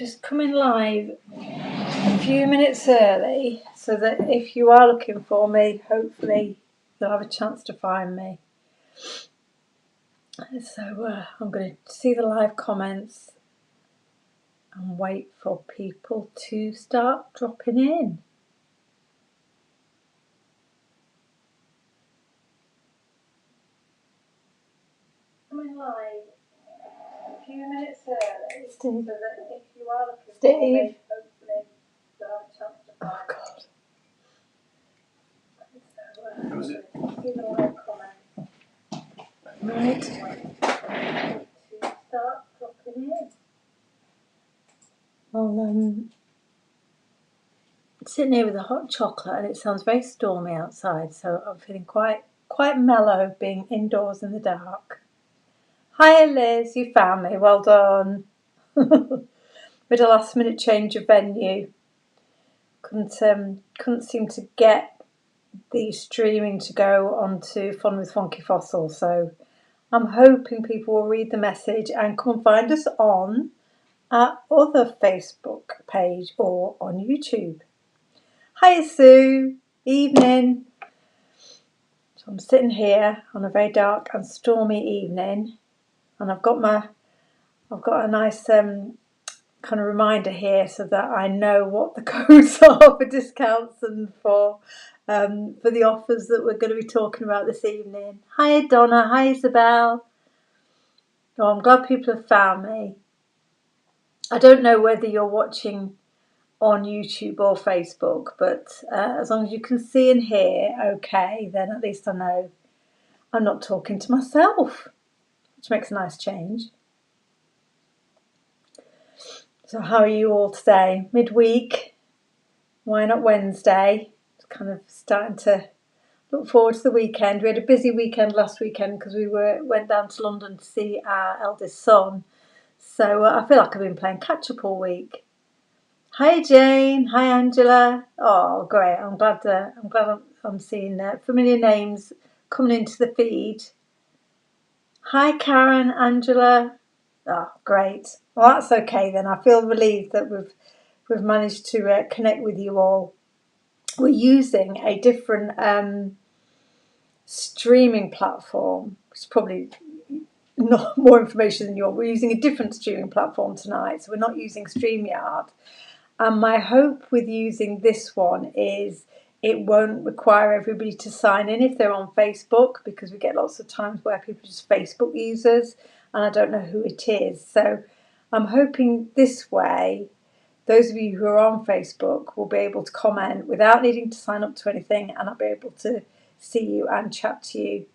just coming live a few minutes early so that if you are looking for me, hopefully you'll have a chance to find me. So I'm going to see the live comments and wait for people to start dropping in. Coming live a few minutes early so that if you are looking for me, hopefully you'll have a chance to find me. God. Who is it? See the live comments. Right. To start dropping in. Well, I'm sitting here with a hot chocolate and it sounds very stormy outside, so I'm feeling quite mellow being indoors in the dark. Hi Liz, you found me, well done. With a last minute change of venue. Couldn't seem to get the streaming to go onto Fun with Funky Fossil, so I'm hoping people will read the message and come and find us on our other Facebook page or on YouTube. Hi Sue, evening. So I'm sitting here on a very dark and stormy evening, and I've got a nice kind of reminder here so that I know what the codes are for discounts and for the offers that we're going to be talking about this evening. Hi Donna, hi Isabel. Oh, I'm glad people have found me. I don't know whether you're watching on YouTube or Facebook, but as long as you can see and hear okay, then at least I know I'm not talking to myself, which makes a nice change. So how are you all today? Midweek? Why not Wednesday? It's kind of starting to look forward to the weekend. We had a busy weekend last weekend because we went down to London to see our eldest son. So I feel like I've been playing catch up all week. Hi Jane, hi Angela. Oh great! I'm glad I'm seeing familiar names coming into the feed. Hi Karen, Angela. Oh great. Well that's okay then. I feel relieved that we've managed to connect with you all. We're using a different streaming platform. It's probably not more information than you want. We're using a different streaming platform tonight, so we're not using StreamYard. And my hope with using this one is it won't require everybody to sign in if they're on Facebook, because we get lots of times where people are just Facebook users and I don't know who it is. So I'm hoping this way those of you who are on Facebook will be able to comment without needing to sign up to anything, and I'll be able to see you and chat to you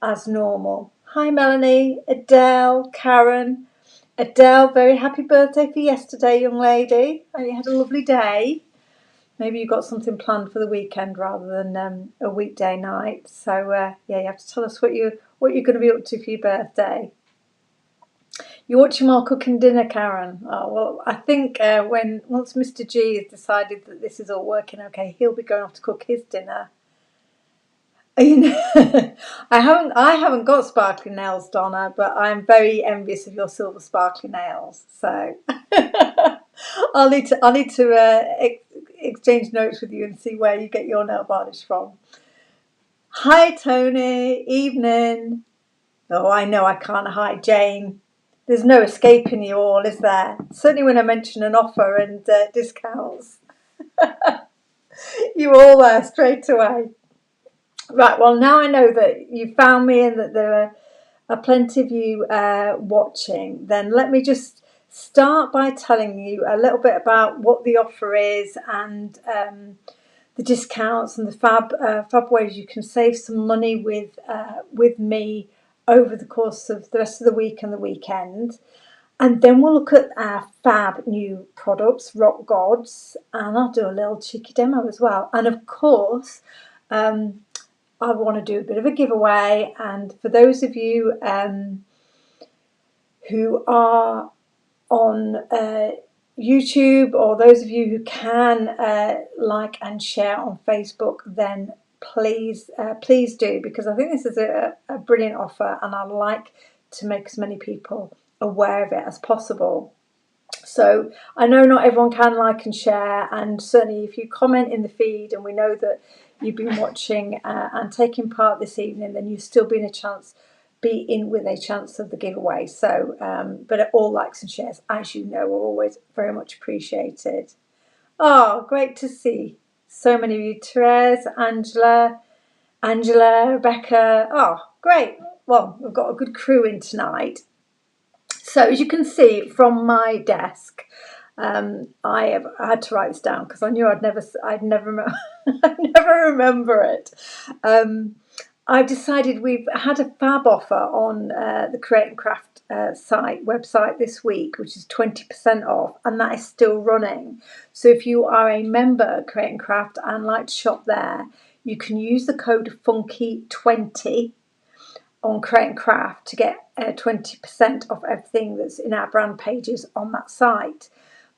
as normal. Hi Melanie, Adele, Karen. Adele, very happy birthday for yesterday, young lady. And you had a lovely day. Maybe you got something planned for the weekend rather than a weekday night. So yeah, you have to tell us what you're going to be up to for your birthday. You're watching while cooking dinner, Karen. Oh well, I think once Mr. G has decided that this is all working okay, he'll be going off to cook his dinner. You know, I haven't got sparkly nails, Donna, but I'm very envious of your silver sparkly nails. So I'll need to exchange notes with you and see where you get your nail varnish from. Hi Tony, evening. Oh, I know I can't hide, Jane. There's no escaping you all, is there? Certainly when I mention an offer and discounts, you're all there straight away. Right, well, now I know that you found me and that there are plenty of you watching, then let me just start by telling you a little bit about what the offer is and the discounts and the fab ways you can save some money with me over the course of the rest of the week and the weekend. And then we'll look at our fab new products, Rock Gods, and I'll do a little cheeky demo as well. And of course, I want to do a bit of a giveaway, and for those of you who are on YouTube, or those of you who can like and share on Facebook, then please do, because I think this is a brilliant offer and I'd like to make as many people aware of it as possible. So I know not everyone can like and share, and certainly if you comment in the feed and we know that you've been watching and taking part this evening, then you've still been be in with a chance of the giveaway. So, but all likes and shares, as you know, are always very much appreciated. Oh, great to see so many of you. Therese, Angela, Rebecca. Oh, great. Well, we've got a good crew in tonight. So as you can see from my desk, I had to write this down because I knew I'd never I'd never remember it. I've decided we've had a fab offer on the Create and Craft website this week, which is 20% off, and that is still running. So if you are a member of Create and Craft and like to shop there, you can use the code FUNKY20 on Create and Craft to get 20% off everything that's in our brand pages on that site.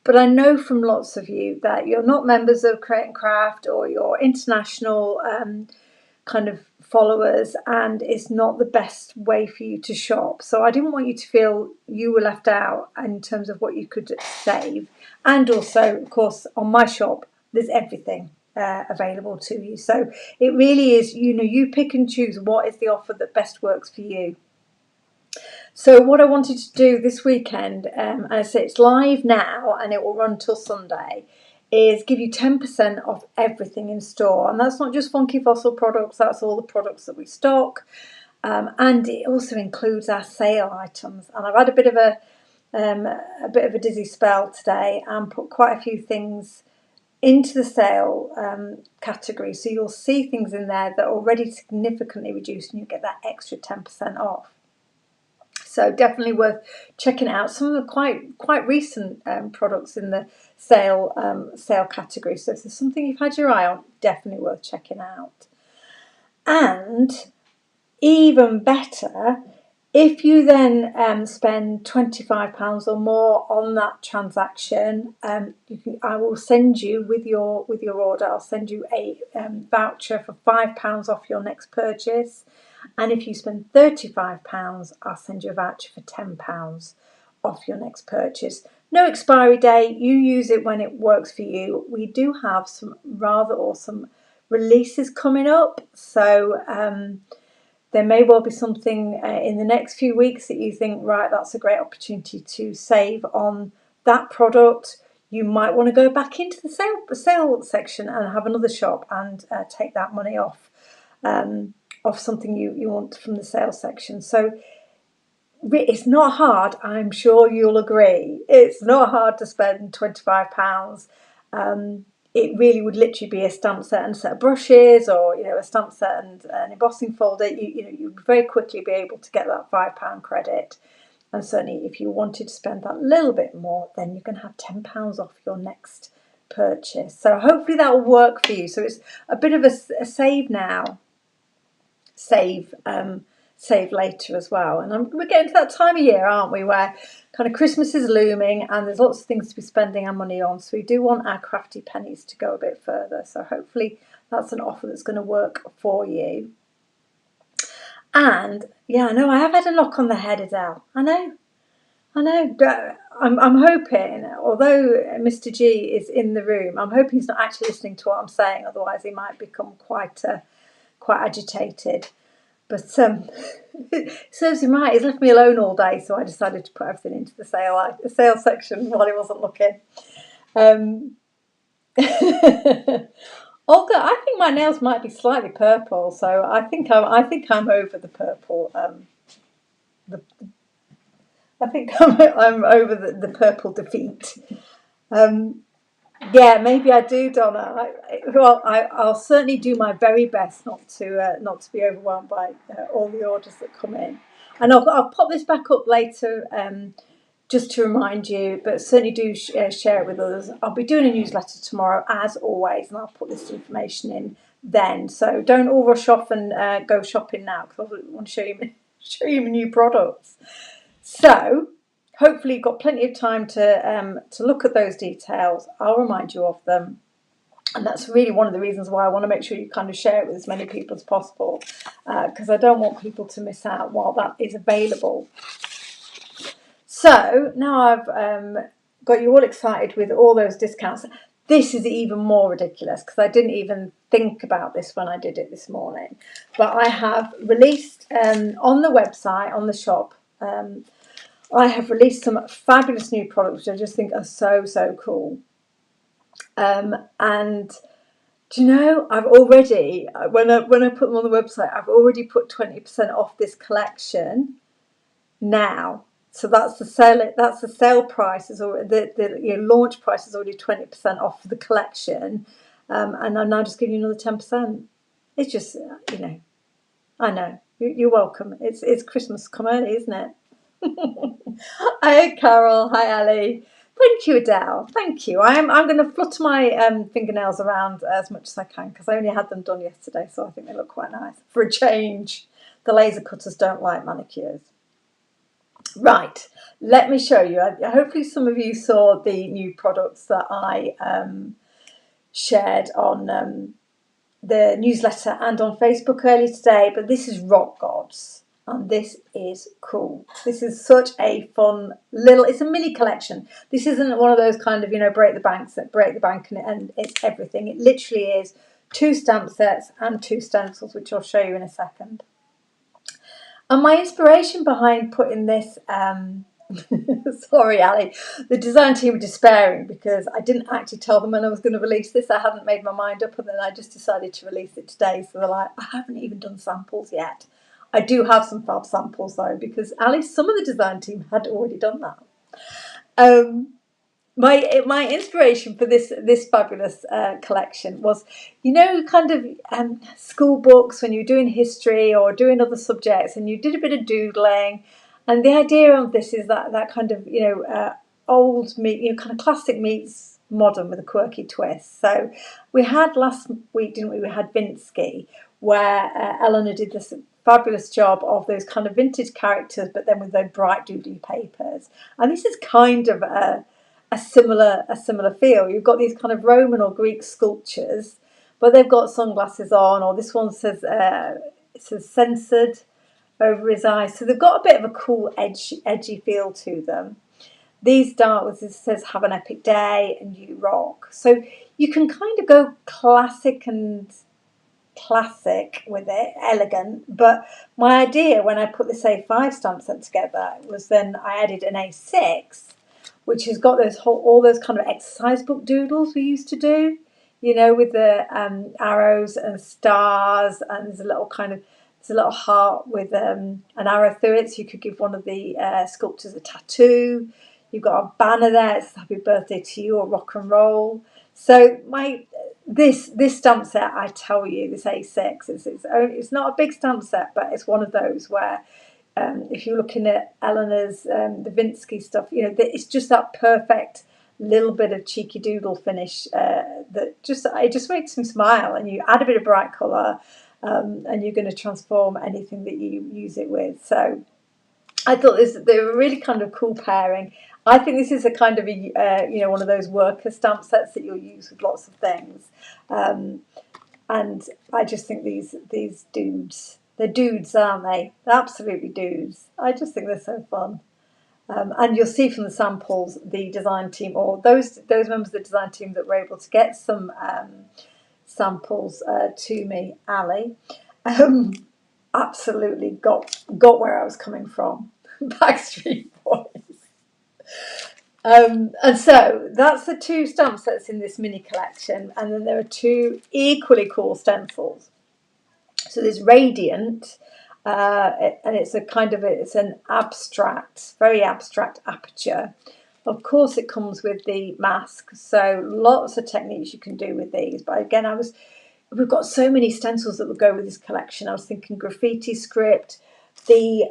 But I know from lots of you that you're not members of Create and Craft, or you're international kind of followers, and it's not the best way for you to shop. So I didn't want you to feel you were left out in terms of what you could save. And also, of course, on my shop, there's everything available to you. So it really is, you pick and choose what is the offer that best works for you. So what I wanted to do this weekend, and I say it's live now and it will run till Sunday, is give you 10% off everything in store. And that's not just Funky Fossil products, that's all the products that we stock. And it also includes our sale items. And I've had a bit of a dizzy spell today and put quite a few things into the sale category. So you'll see things in there that are already significantly reduced, and you get that extra 10% off. So definitely worth checking out. Some of the quite recent products in the sale category. So if there's something you've had your eye on, definitely worth checking out. And even better, if you then spend £25 or more on that transaction, I will send you with your order. I'll send you a voucher for £5 off your next purchase. And if you spend £35, I'll send you a voucher for £10 off your next purchase. No expiry date. You use it when it works for you. We do have some rather awesome releases coming up. So there may well be something in the next few weeks that you think, right, that's a great opportunity to save on that product. You might want to go back into the sale section and have another shop and take that money off something you want from the sales section. So it's not hard, I'm sure you'll agree. It's not hard to spend £25. It really would literally be a stamp set and a set of brushes, or a stamp set and an embossing folder. You'd very quickly be able to get that £5 credit. And certainly if you wanted to spend that little bit more, then you can have £10 off your next purchase. So hopefully that will work for you. So it's a bit of a save now, save later as well. And we're getting to that time of year, aren't we, where kind of Christmas is looming and there's lots of things to be spending our money on. So we do want our crafty pennies to go a bit further. So hopefully that's an offer that's going to work for you. And yeah, I know I have had a knock on the head, Adele. I know. I'm hoping, although Mr. G is in the room, I'm hoping he's not actually listening to what I'm saying. Otherwise, he might become quite agitated. But it serves him right. He's left me alone all day, so I decided to put everything into the sale section while he wasn't looking. Olga, I think my nails might be slightly purple, so I think I'm over the purple. I think I'm over the purple defeat. Yeah, maybe I do, Donna. I'll certainly do my very best not to be overwhelmed by all the orders that come in, and I'll pop this back up later just to remind you. But certainly do share it with others. I'll be doing a newsletter tomorrow, as always, and I'll put this information in then. So don't all rush off and go shopping now, because I want to show you my new products. So hopefully you've got plenty of time to look at those details. I'll remind you of them. And that's really one of the reasons why I want to make sure you kind of share it with as many people as possible, because I don't want people to miss out while that is available. So now I've got you all excited with all those discounts. This is even more ridiculous because I didn't even think about this when I did it this morning. But I have released on the website, on the shop, I have released some fabulous new products which I just think are so cool. And do you know, I've already, when I put them on the website, I've already put 20% off this collection now. So that's the sale. That's the sale price is already the launch price is already 20% off the collection, and I'm now just giving you another 10%. It's just I know you're welcome. It's Christmas come early, isn't it? Hi Carol, hi Ali. Thank you, Adele. Thank you. I'm going to flutter my fingernails around as much as I can because I only had them done yesterday, so I think they look quite nice for a change. The laser cutters don't like manicures. Right, let me show you. Hopefully some of you saw the new products that I shared on the newsletter and on Facebook earlier today, but this is Rock Gods, and this is cool. This is such a fun it's a mini collection. This isn't one of those kind of, break the banks that break the bank and it's everything. It literally is 2 stamp sets and 2 stencils, which I'll show you in a second. And my inspiration behind putting this, sorry, Ali, the design team were despairing because I didn't actually tell them when I was going to release this. I hadn't made my mind up, and then I just decided to release it today. So they're like, I haven't even done samples yet. I do have some fab samples though, because Ali, some of the design team had already done that. My inspiration for this fabulous collection was, kind of school books when you were doing history or doing other subjects and you did a bit of doodling, and the idea of this is that kind of old meet, kind of classic meets modern with a quirky twist. So we had last week, didn't we? We had Vinsky, where Eleanor did this fabulous job of those kind of vintage characters, but then with those bright doodly papers, and this is kind of a similar feel. You've got these kind of Roman or Greek sculptures, but they've got sunglasses on, or this one says it says censored over his eyes. So they've got a bit of a cool edgy feel to them. These dark ones, it says have an epic day and you rock. So you can kind of go classic with it, elegant. But my idea when I put this A5 stamp set together was then I added an A6, which has got all those kind of exercise book doodles we used to do, with the arrows and stars, and there's a little heart with an arrow through it, so you could give one of the sculptors a tattoo. You've got a banner there, it's happy birthday to you or rock and roll. So this stamp set, I tell you, this A6, it's not a big stamp set, but it's one of those where if you're looking at Eleanor's the Vinsky stuff, it's just that perfect little bit of cheeky doodle finish that it just makes them smile. And you add a bit of bright colour, and you're going to transform anything that you use it with. So I thought they were a really kind of cool pairing. I think this is a kind of one of those worker stamp sets that you'll use with lots of things. And I just think these dudes. They're dudes, aren't they? They're absolutely dudes. I just think they're so fun. And you'll see from the samples, the design team, or those members of the design team that were able to get some samples to me, Ali, absolutely got where I was coming from. Backstreet Boys. And so that's the 2 stamp sets in this mini collection. And then there are 2 equally cool stencils. So there's Radiant, and it's an abstract, very abstract aperture. Of course, it comes with the mask, so lots of techniques you can do with these. But again, we've got so many stencils that would go with this collection. I was thinking graffiti script, the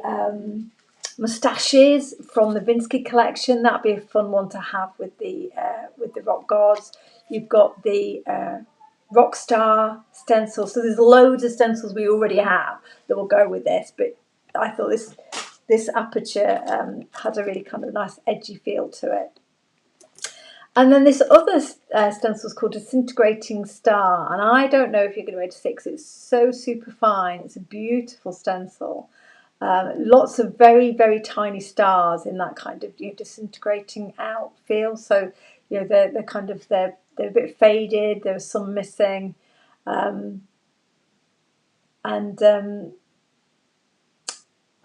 moustaches from the Vinsky collection. That'd be a fun one to have with the Rock Gods. You've got the Rockstar stencil. So there's loads of stencils we already have that will go with this, but I thought this aperture had a really kind of nice edgy feel to it. And then this other stencil is called Disintegrating Star, and I don't know if you're going to be able to see it because it's so super fine. It's a beautiful stencil. Lots of very, very tiny stars in that kind of disintegrating out feel. So they're kind of they're a bit faded. There's some missing, and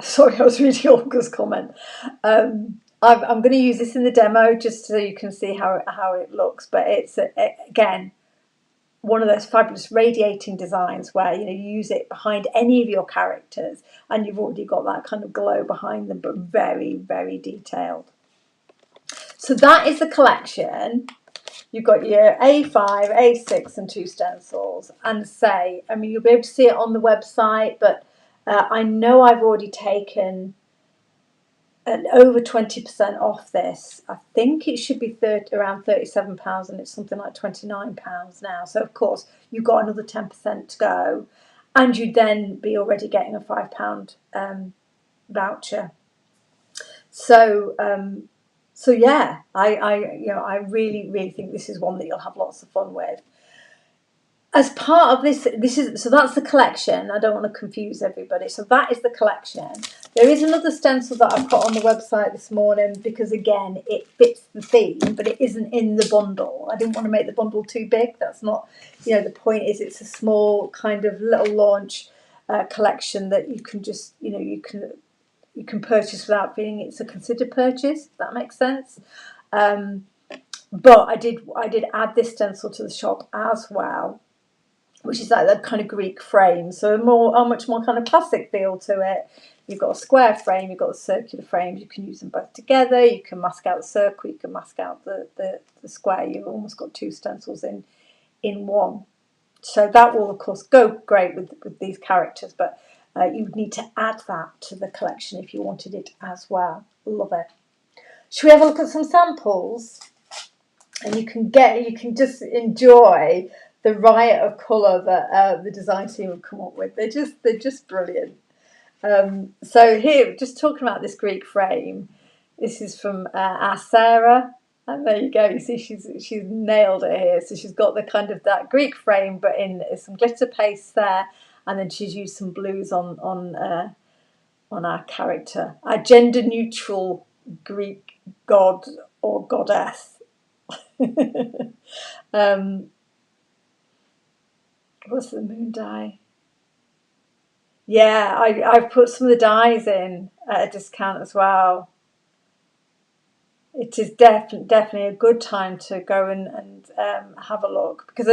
sorry, I was reading Olga's comment. I'm going to use this in the demo just so you can see how it looks. But it's again one of those fabulous radiating designs where you use it behind any of your characters and you've already got that kind of glow behind them, but very, very detailed. So that is the collection. You've got your A5, A6 and 2 stencils, and you'll be able to see it on the website, but I know I've already taken over 20% off this. I think it should be around £37 and it's something like £29 now. So of course you've got another 10% to go, and you'd then be already getting a £5 voucher. So yeah, I really, really think this is one that you'll have lots of fun with. As part of this is so that's the collection. I don't want to confuse everybody. So that is the collection. There is another stencil that I put on the website this morning because again it fits the theme, but it isn't in the bundle. I didn't want to make the bundle too big. That's not, the point is it's a small kind of little launch collection that you can just you can purchase without feeling it's a considered purchase. If that makes sense. But I did add this stencil to the shop as well, which is like that kind of Greek frame, so a much more kind of classic feel to it. You've got a square frame, you've got a circular frame. You can use them both together. You can mask out the circle, you can mask out the square. You've almost got two stencils in one. So that will of course go great with these characters, but you would need to add that to the collection if you wanted it as well. Love it. Should we have a look at some samples? And you can just enjoy the riot of colour that the design team have come up with. They're just brilliant. So here, just talking about this Greek frame. This is from our Sarah, and there you go. You see, she's nailed it here. So she's got the kind of that Greek frame, but in some glitter paste there, and then she's used some blues on our character, our gender neutral Greek god or goddess. What's the moon dye? Yeah, I've put some of the dyes in at a discount as well. It is definitely a good time to go and have a look, because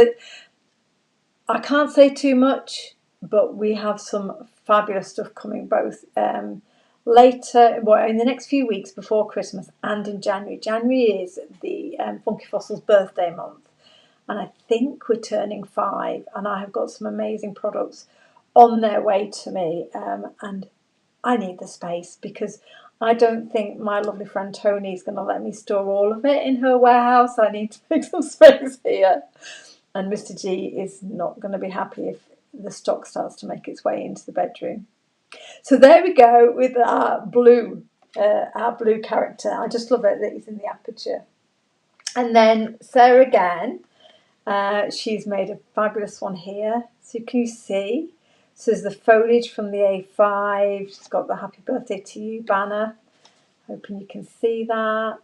I can't say too much, but we have some fabulous stuff coming both later, in the next few weeks before Christmas and in January. January is the Funky Fossils birthday month, and I think we're turning 5, and I have got some amazing products on their way to me, and I need the space because I don't think my lovely friend Tony is going to let me store all of it in her warehouse. I need to make some space here, and Mr. G is not going to be happy if the stock starts to make its way into the bedroom. So there we go with our blue character. I just love it that he's in the aperture. And then Sarah again, she's made a fabulous one here. So can you see? So there's the foliage from the A5. She's got the Happy Birthday to You banner. Hoping you can see that.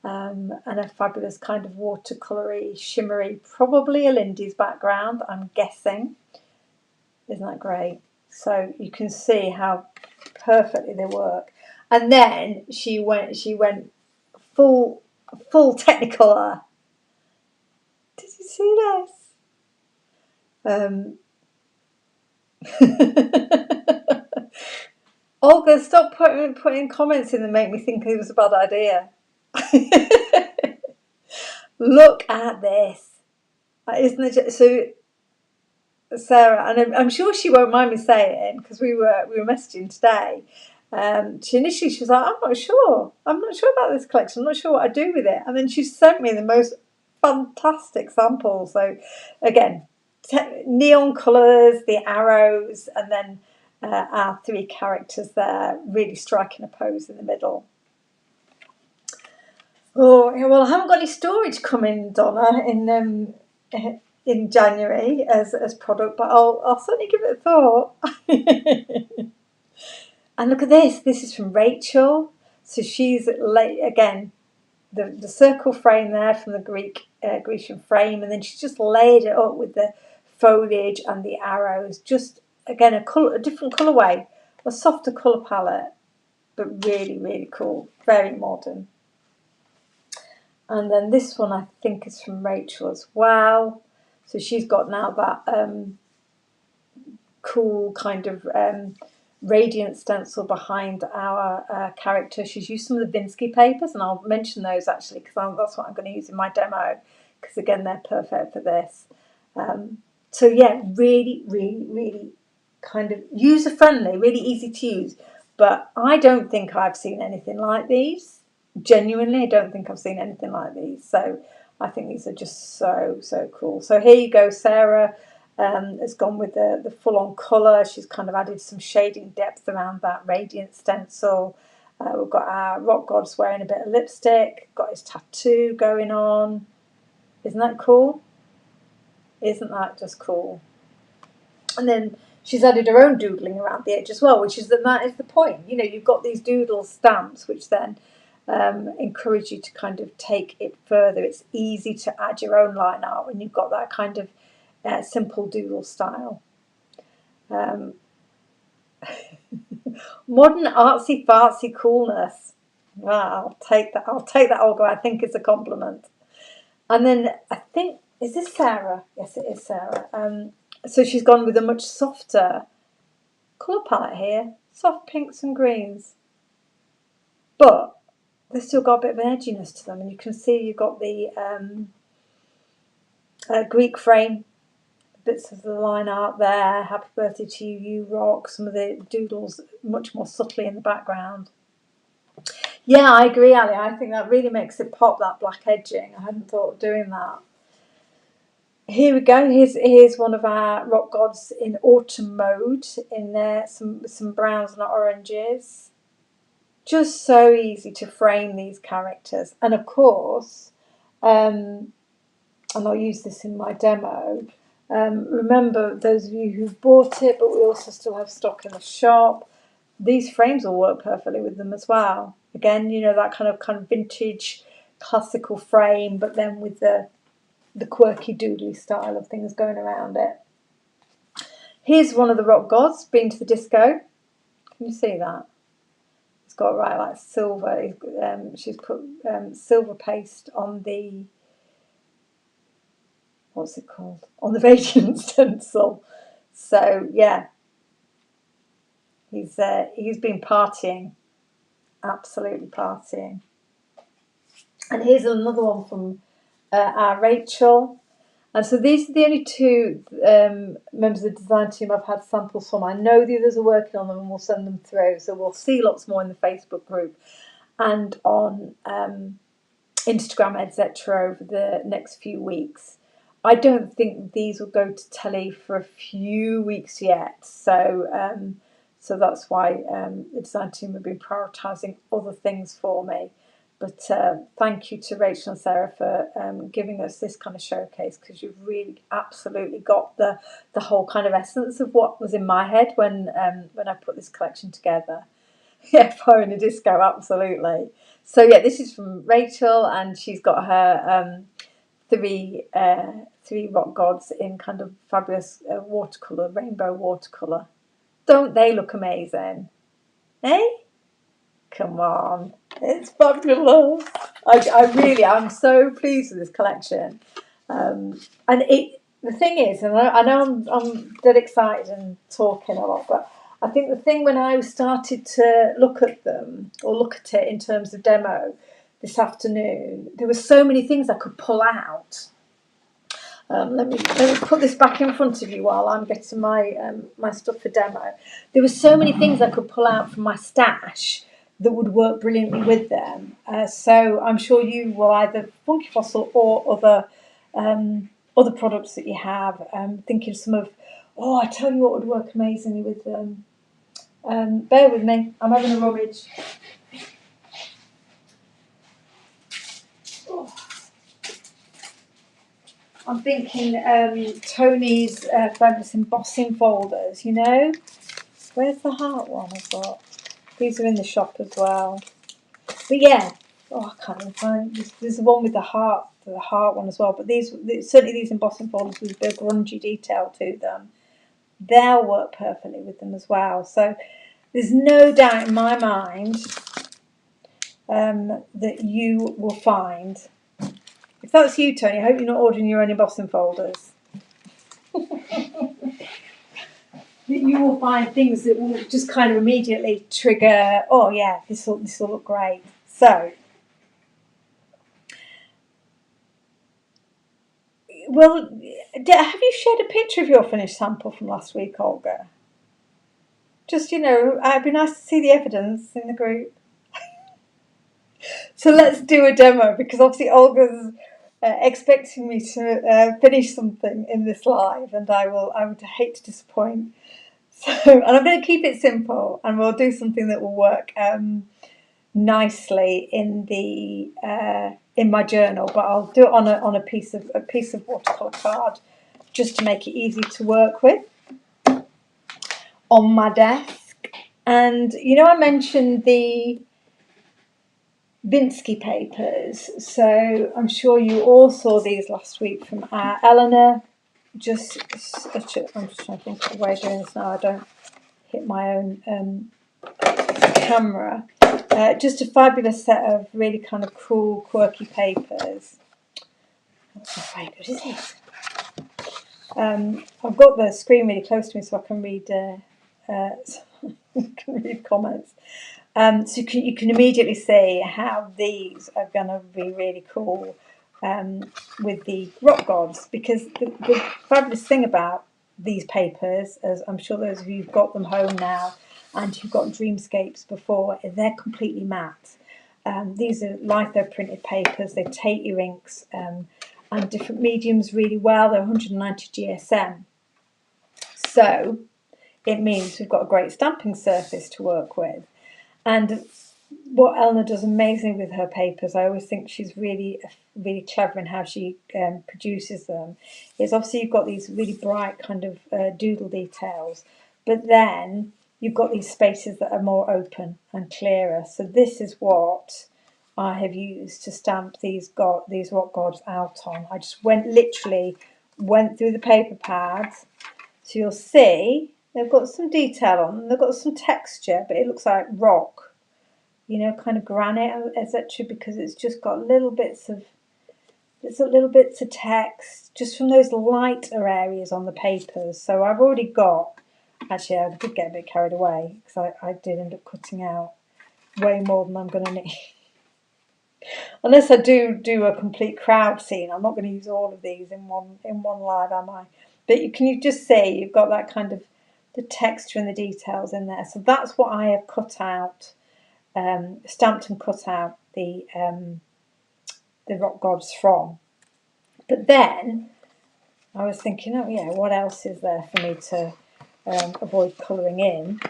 And a fabulous kind of watercolory, shimmery, probably a Lindy's background, I'm guessing. Isn't that great? So you can see how perfectly they work. And then she went full Technicolor. Did you see this? Olga, stop putting comments in that make me think it was a bad idea. Look at this. Isn't it so? Sarah, and I'm sure she won't mind me saying, because we were messaging today. She was like, I'm not sure about this collection. I'm not sure what I do with it. And then she sent me the most fantastic samples. So again, neon colours, the arrows, and then our 3 characters there, really striking a pose in the middle. Oh well, I haven't got any storage coming, Donna, in January as product, but I'll certainly give it a thought. And look at this. This is from Rachel. So she's again the circle frame there from the Grecian frame, and then she's just laid it up with the foliage and the arrows. Just again a different colourway, a softer colour palette, but really, really cool. Very modern. And then this one I think is from Rachel as well. So she's got now that cool kind of radiant stencil behind our character. She's used some of the Vinsky papers, and I'll mention those actually because that's what I'm going to use in my demo, because again they're perfect for this. So yeah, really, really, really kind of user friendly, really easy to use. But I don't think I've seen anything like these. Genuinely, I don't think I've seen anything like these. So I think these are just so cool. So here you go, Sarah has gone with the full-on colour. She's kind of added some shading depth around that radiant stencil. We've got our rock gods wearing a bit of lipstick, got his tattoo going on. Isn't that cool? Isn't that just cool? And then she's added her own doodling around the edge as well, which is that is the point. You know, you've got these doodle stamps, which then encourage you to kind of take it further. It's easy to add your own line art when you've got that kind of simple doodle style. Modern artsy fartsy coolness. Wow, I'll take that, Olga. I think it's a compliment. And then I think, is this Sarah? Yes, it is Sarah. So she's gone with a much softer colour palette here, soft pinks and greens, but they've still got a bit of an edginess to them, and you can see you've got the Greek frame, bits of the line art there, happy birthday to you, you rock, some of the doodles much more subtly in the background. Yeah, I agree, Ali. I think that really makes it pop, that black edging. I hadn't thought of doing that. Here we go. Here's one of our rock gods in autumn mode. In there, some browns and oranges. Just so easy to frame these characters, and of course, and I'll use this in my demo. Remember, those of you who've bought it, but we also still have stock in the shop. These frames will work perfectly with them as well. Again, you know, that kind of vintage, classical frame, but then with the quirky doodly style of things going around it. Here's one of the rock gods, Been to the Disco. Can you see that? It's got like silver. She's put silver paste on the, what's it called? On the radiant stencil. So yeah, he's been partying, absolutely partying. And here's another one from our Rachel. And so these are the only two members of the design team I've had samples from. I know the others are working on them, and we'll send them through. So we'll see lots more in the Facebook group and on Instagram, etc. over the next few weeks. I don't think these will go to telly for a few weeks yet. So that's why the design team have been prioritising other things for me. But thank you to Rachel and Sarah for giving us this kind of showcase, because you've really absolutely got the whole kind of essence of what was in my head when I put this collection together. Yeah, Fire in a Disco, absolutely. So yeah, this is from Rachel, and she's got her three rock gods in kind of fabulous watercolour, rainbow watercolour. Don't they look amazing? Eh? Come on, it's fabulous. I'm so pleased with this collection. And the thing is, and I know I'm dead excited and talking a lot, but I think the thing when I started to look at them, or look at it in terms of demo this afternoon, there were so many things I could pull out. Let me put this back in front of you while I'm getting my stuff for demo. There were so many things I could pull out from my stash that would work brilliantly with them. So I'm sure you will either Funky Fossil or other products that you have. Thinking some of, I tell you what would work amazingly with them. Bear with me, I'm having a rummage. Oh. I'm thinking Tony's famous embossing folders, you know? Where's the heart one I've got? These are in the shop as well. But yeah, I can't even find. There's the one with the heart one as well. But certainly these embossing folders with a bit of grungy detail to them, they'll work perfectly with them as well. So there's no doubt in my mind that you will find. If that's you, Tony, I hope you're not ordering your own embossing folders. That you will find things that will just kind of immediately trigger, oh yeah, this will look great. So, well, have you shared a picture of your finished sample from last week, Olga? Just, it'd be nice to see the evidence in the group. So let's do a demo, because obviously Olga's expecting me to finish something in this live, and I would hate to disappoint. So, and I'm going to keep it simple, and we'll do something that will work nicely in my journal. But I'll do it on a piece of watercolor card, just to make it easy to work with on my desk. And I mentioned the Binsky papers, so I'm sure you all saw these last week from Eleanor. I'm just trying to think of a way of doing this now. I don't hit my own camera. Just a fabulous set of really kind of cool, quirky papers. That's not very good, is it? I've got the screen really close to me so I can read comments. So you can immediately see how these are going to be really cool with the rock gods, because the fabulous thing about these papers, as I'm sure those of you who've got them home now and who've got Dreamscapes before, they're completely matte. These are litho printed papers. They take your inks and different mediums really well. They're 190 GSM. So it means we've got a great stamping surface to work with. And what Eleanor does amazingly with her papers, I always think she's really, really clever in how she produces them, is obviously you've got these really bright kind of doodle details, but then you've got these spaces that are more open and clearer. So this is what I have used to stamp these rock gods out on. I just literally went through the paper pads. So you'll see they've got some detail on them, they've got some texture, but it looks like rock, kind of granite, etc., because it's just got little bits of text just from those lighter areas on the papers. So I've already got, actually I did get a bit carried away because I did end up cutting out way more than I'm going to need. Unless I do a complete crowd scene, I'm not going to use all of these in one live, am I? But can you just see you've got that kind of the texture and the details in there. So that's what I have cut out, stamped and cut out the rock gods from. But then I was thinking, oh yeah, what else is there for me to avoid colouring in?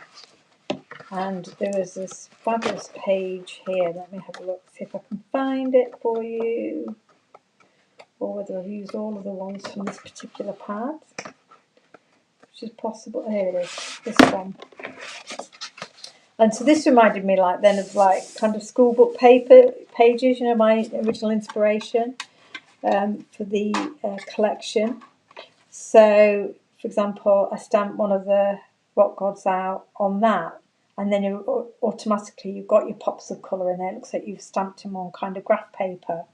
And there was this fabulous page here. Let me have a look, see if I can find it for you, or whether I've used all of the ones from this particular pad, which is possible. Here it is, this one. And so this reminded me of kind of school book paper pages, my original inspiration for the collection. So, for example, I stamped one of the rock gods out on that, and then automatically you've got your pops of colour in there. It looks like you've stamped them on kind of graph paper.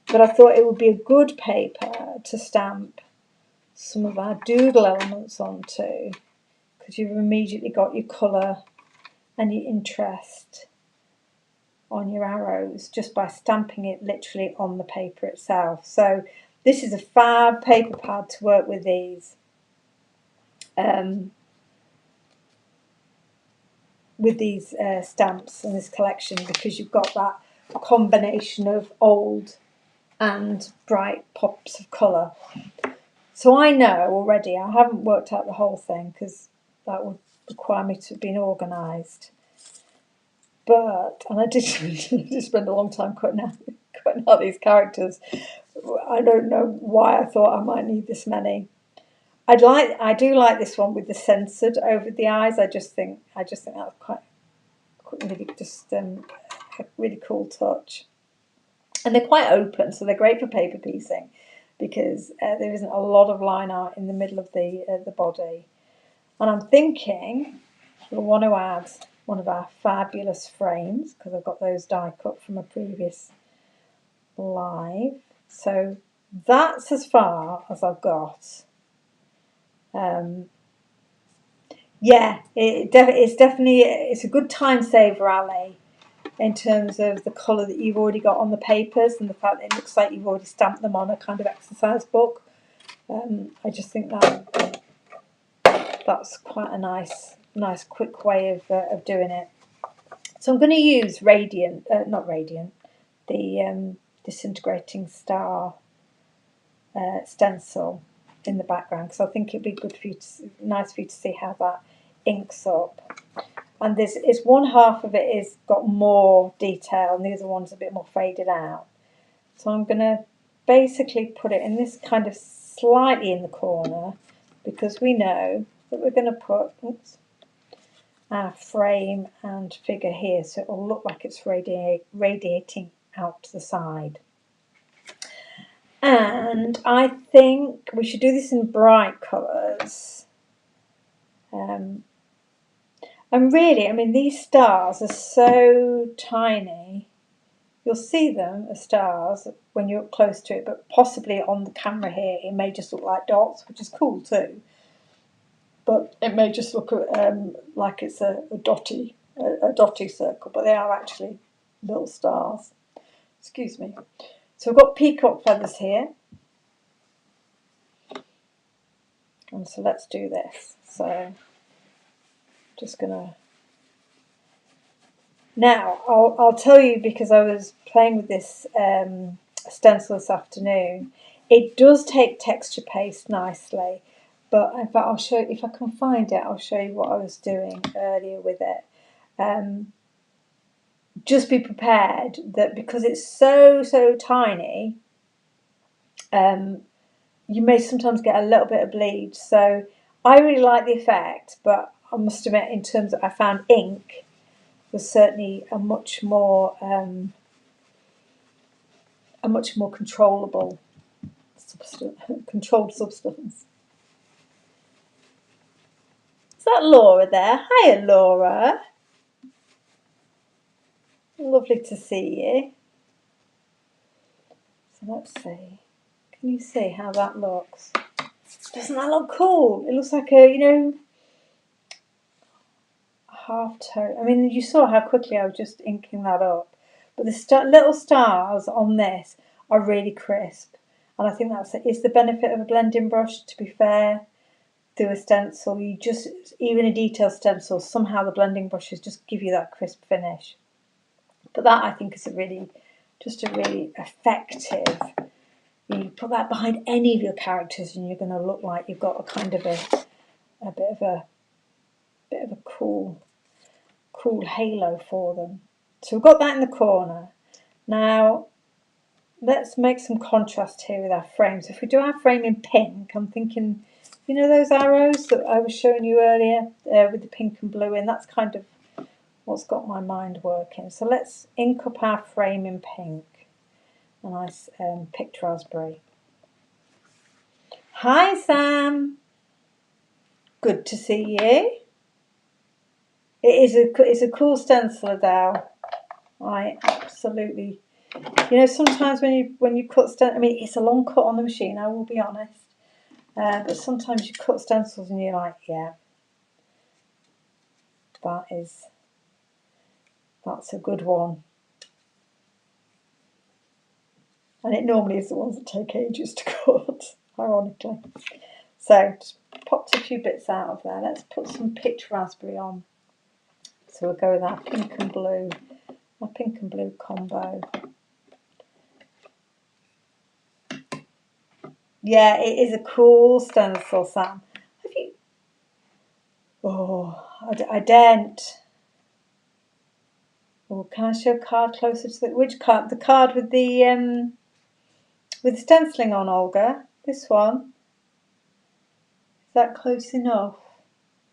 But I thought it would be a good paper to stamp some of our doodle elements onto, because you've immediately got your colour and your interest on your arrows just by stamping it literally on the paper itself. So this is a fab paper pad to work with these. Stamps in this collection, because you've got that combination of old and bright pops of colour. So I know already, I haven't worked out the whole thing because that would require me to have been organised. And I did spend a long time cutting out these characters. I don't know why I thought I might need this many. I do like this one with the censored over the eyes. I just think that's really just a really cool touch. And they're quite open, so they're great for paper piecing because there isn't a lot of line art in the middle of the body. And I'm thinking we'll want to add one of our fabulous frames because I've got those die cut from a previous live. So that's as far as I've got. Yeah, it's definitely a good time saver, Ali, in terms of the colour that you've already got on the papers and the fact that it looks like you've already stamped them on a kind of exercise book. I just think that's quite a nice quick way of doing it. So I'm going to use the disintegrating star stencil in the background because I think it'd be nice for you to see how that inks up. And this is one half of it is got more detail and the other one's a bit more faded out. So I'm going to basically put it in this kind of slightly in the corner because we know that we're going to put our frame and figure here so it will look like it's radiating out to the side. And I think we should do this in bright colours. And really, I mean, these stars are so tiny. You'll see them as stars when you're up close to it, but possibly on the camera here, it may just look like dots, which is cool too. But it may just look like it's a dotty circle, but they are actually little stars. Excuse me. So we've got peacock feathers here. And so let's do this. So just gonna. Now I'll tell you because I was playing with this stencil this afternoon. It does take texture paste nicely, but in fact I'll show you, if I can find it. I'll show you what I was doing earlier with it. Just be prepared that because it's so tiny, you may sometimes get a little bit of bleed. So I really like the effect, but I must admit, in terms of I found ink was certainly a much more controllable controlled substance. Is that Laura there? Hiya, Laura. Lovely to see you. So let's see. Can you see how that looks? Doesn't that look cool? It looks like a, half tone. I mean, you saw how quickly I was just inking that up. But the little stars on this are really crisp. And I think it's the benefit of a blending brush, to be fair. Through a stencil, even a detailed stencil, somehow the blending brushes just give you that crisp finish. But that I think is a really effective. You put that behind any of your characters, and you're going to look like you've got a kind of a bit of a cool halo for them. So we've got that in the corner. Now let's make some contrast here with our frames. If we do our frame in pink, I'm thinking, those arrows that I was showing you earlier with the pink and blue in, that's kind of what's got my mind working. So let's ink up our frame in pink. And I picked raspberry. Hi, Sam. Good to see you. It's a cool stencil, Adele. I absolutely. Sometimes when you cut stencils, I mean, it's a long cut on the machine, I will be honest. But sometimes you cut stencils and you're like, yeah, that's a good one. And it normally is the ones that take ages to cut, ironically. So just popped a few bits out of there. Let's put some pitch raspberry on. So we'll go with our pink and blue combo. Yeah, it is a cool stencil, Sam. Have you? Oh, I daren't. Oh, can I show a card closer to which card? The card with the stenciling on, Olga. This one. Is that close enough?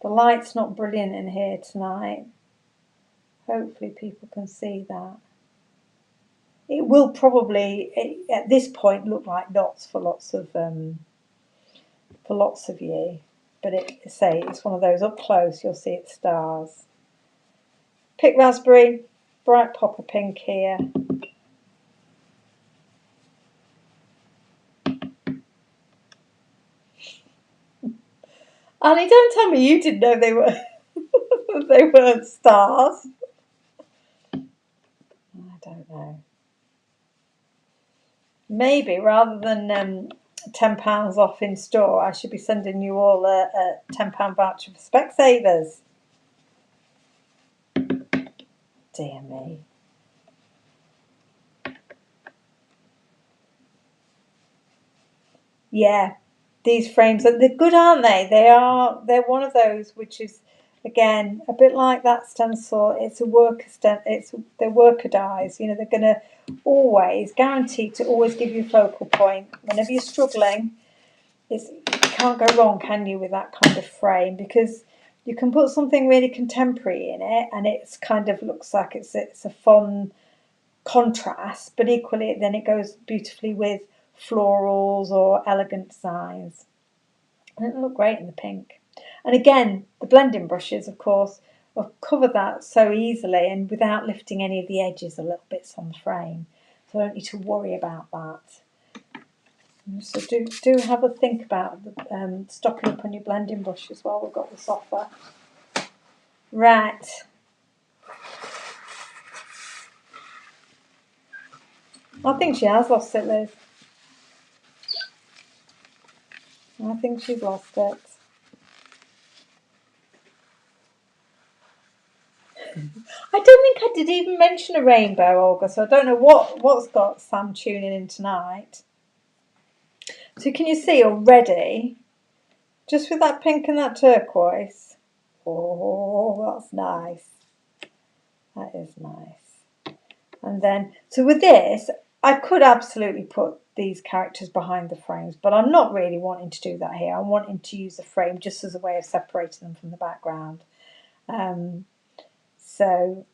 The light's not brilliant in here tonight. Hopefully people can see that. It will probably, at this point, look like dots for lots of you. But it's one of those up close, you'll see it's stars. Pick raspberry, bright pop of pink here. Annie, don't tell me you didn't know they were they weren't stars. I don't know. Maybe rather than £10 off in store, I should be sending you all a £10 voucher for Specsavers. Dear me. Yeah, these frames they're good, aren't they? They're one of those which is again a bit like that stencil. It's a worker they're worker dies. You know, they're gonna always guaranteed to always give you a focal point whenever you're struggling. You can't go wrong, can you, with that kind of frame, because you can put something really contemporary in it and it's kind of looks like it's a fun contrast, but equally then it goes beautifully with florals or elegant designs, and it'll look great in the pink. And again, the blending brushes, of course, will cover that so easily and without lifting any of the edges or little bits on the frame, so I don't need to worry about that. So do have a think about stocking up on your blending brushes while we've got this offer. Right. I think she has lost it, Liz. I think she's lost it. I don't think I did even mention a rainbow, Olga, so I don't know what's got Sam tuning in tonight. So can you see already, just with that pink and that turquoise? Oh, that's nice. That is nice. And then, so with this, I could absolutely put these characters behind the frames, but I'm not really wanting to do that here. I'm wanting to use the frame just as a way of separating them from the background. So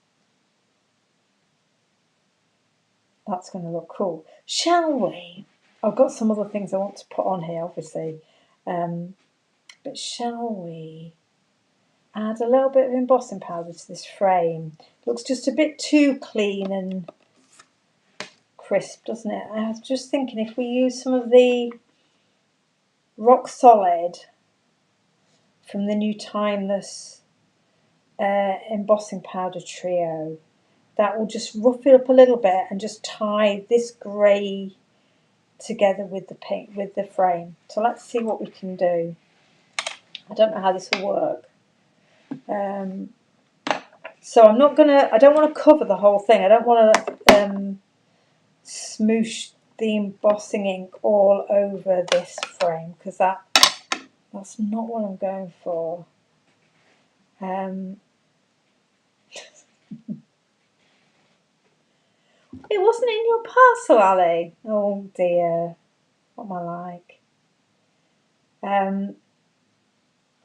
that's going to look cool. Shall we? I've got some other things I want to put on here, obviously. But shall we add a little bit of embossing powder to this frame? It looks just a bit too clean and crisp, doesn't it? I was just thinking if we use some of the Rock Solid from the new Timeless embossing powder trio, that will just rough it up a little bit and just tie this grey together with the pink, with the frame. So let's see what we can do. I don't know how this will work. So I don't want to cover the whole thing. I don't want to smoosh the embossing ink all over this frame, because that's not what I'm going for. It wasn't in your parcel, Ali. Oh dear, what am I like?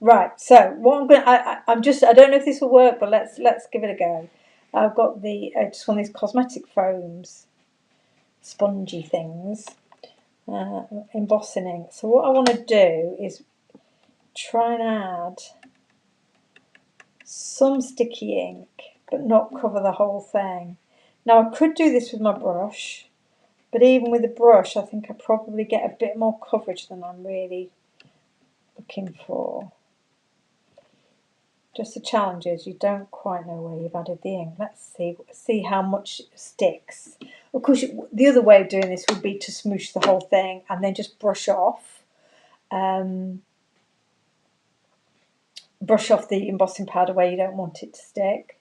Right. So what I'm going, I don't know if this will work, but let's give it a go. I've got just one of these cosmetic foams, spongy things, embossing ink. So what I want to do is try and add some sticky ink, but not cover the whole thing. Now I could do this with my brush, but even with the brush, I think I probably get a bit more coverage than I'm really looking for. Just the challenge is you don't quite know where you've added the ink. Let's see how much sticks. Of course, the other way of doing this would be to smoosh the whole thing and then just brush off the embossing powder where you don't want it to stick.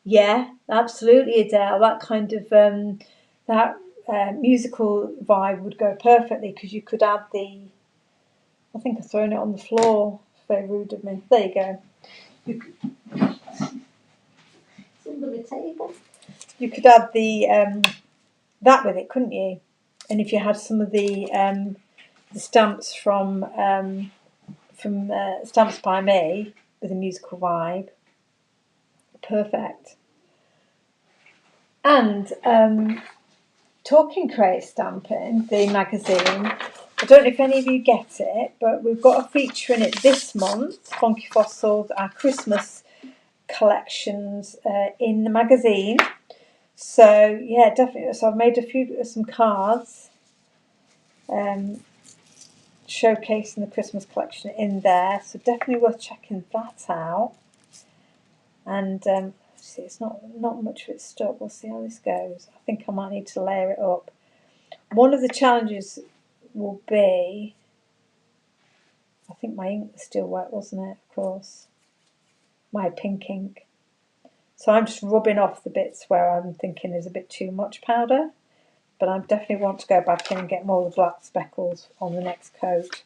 Yeah, absolutely, Adele. That kind of musical vibe would go perfectly, because you could add I think I've thrown it on the floor. It's very rude of me. There you go. It's under the table. You could add that with it, couldn't you? And if you had some of the stamps from from Stamps by Me with a musical vibe. Perfect. And talking Create Stampin', the magazine, I don't know if any of you get it, but we've got a feature in it this month, Funky Fossils, our Christmas collections in the magazine. So yeah, definitely. So I've made some cards showcasing the Christmas collection in there. So definitely worth checking that out. And see, it's not much of it stuck. We'll see how this goes. I think I might need to layer it up. One of the challenges will be, I think my ink was still wet, wasn't it? Of course, my pink ink. So I'm just rubbing off the bits where I'm thinking there's a bit too much powder. But I definitely want to go back in and get more of the black speckles on the next coat.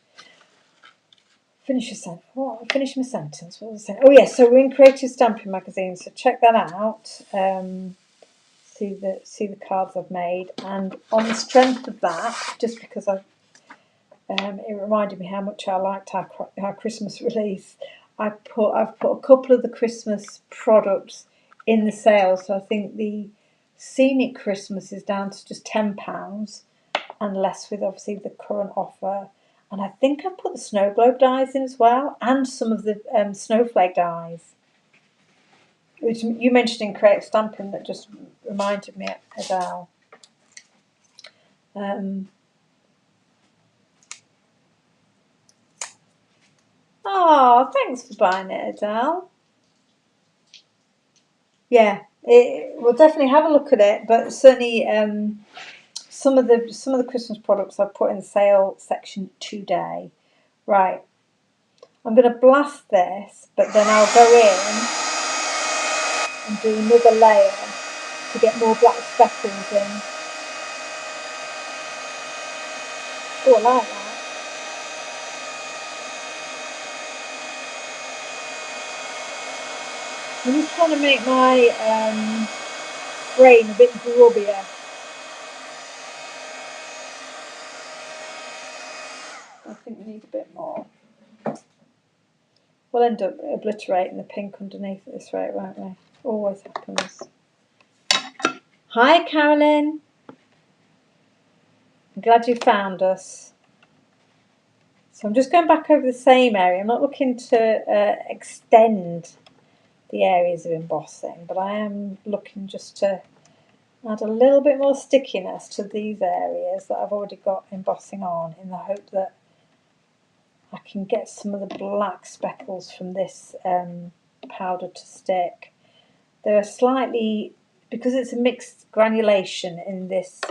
Finish my sentence. What was I saying? Oh yes, so we're in Creative Stamping Magazine, so check that out. See the cards I've made, and on the strength of that, just because it reminded me how much I liked our Christmas release. I've put a couple of the Christmas products in the sale, so I think the Scenic Christmas is down to just £10 and less with obviously the current offer. And I think I've put the snow globe dies in as well, and some of the snowflake dies, which you mentioned in Creative Stamping, that just reminded me, Adele. Oh, thanks for buying it, Adele. Yeah, we'll definitely have a look at it, but certainly some of the Christmas products I've put in the sale section today. Right, I'm going to blast this, but then I'll go in and do another layer to get more black speckles in. Oh, I like that. I'm just trying to make my brain a bit grubbier. I think we need a bit more. We'll end up obliterating the pink underneath at this rate, won't we? Always happens. Hi, Carolyn. I'm glad you found us. So I'm just going back over the same area. I'm not looking to extend the areas of embossing, but I am looking just to add a little bit more stickiness to these areas that I've already got embossing on, in the hope that I can get some of the black speckles from this powder to stick. There are slightly, because it's a mixed granulation in this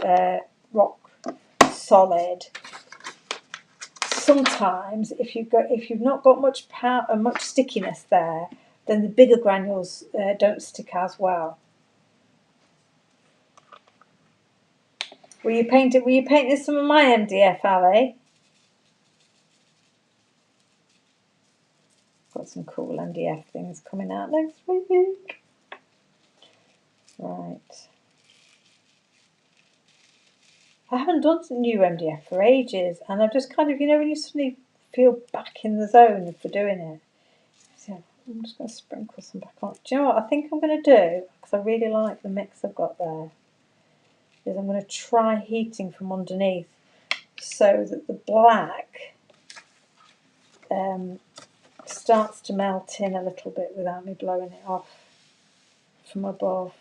rock solid, sometimes if you've not got much stickiness there, then the bigger granules don't stick as well. Were you painting some of my MDF, Ali? Got some cool MDF things coming out next week. Right. I haven't done some new MDF for ages, and I've just kind of, when you suddenly feel back in the zone for doing it. So I'm just going to sprinkle some back on. Do you know what I think I'm going to do? Because I really like the mix I've got there. Is I'm going to try heating from underneath so that the black starts to melt in a little bit without me blowing it off from above.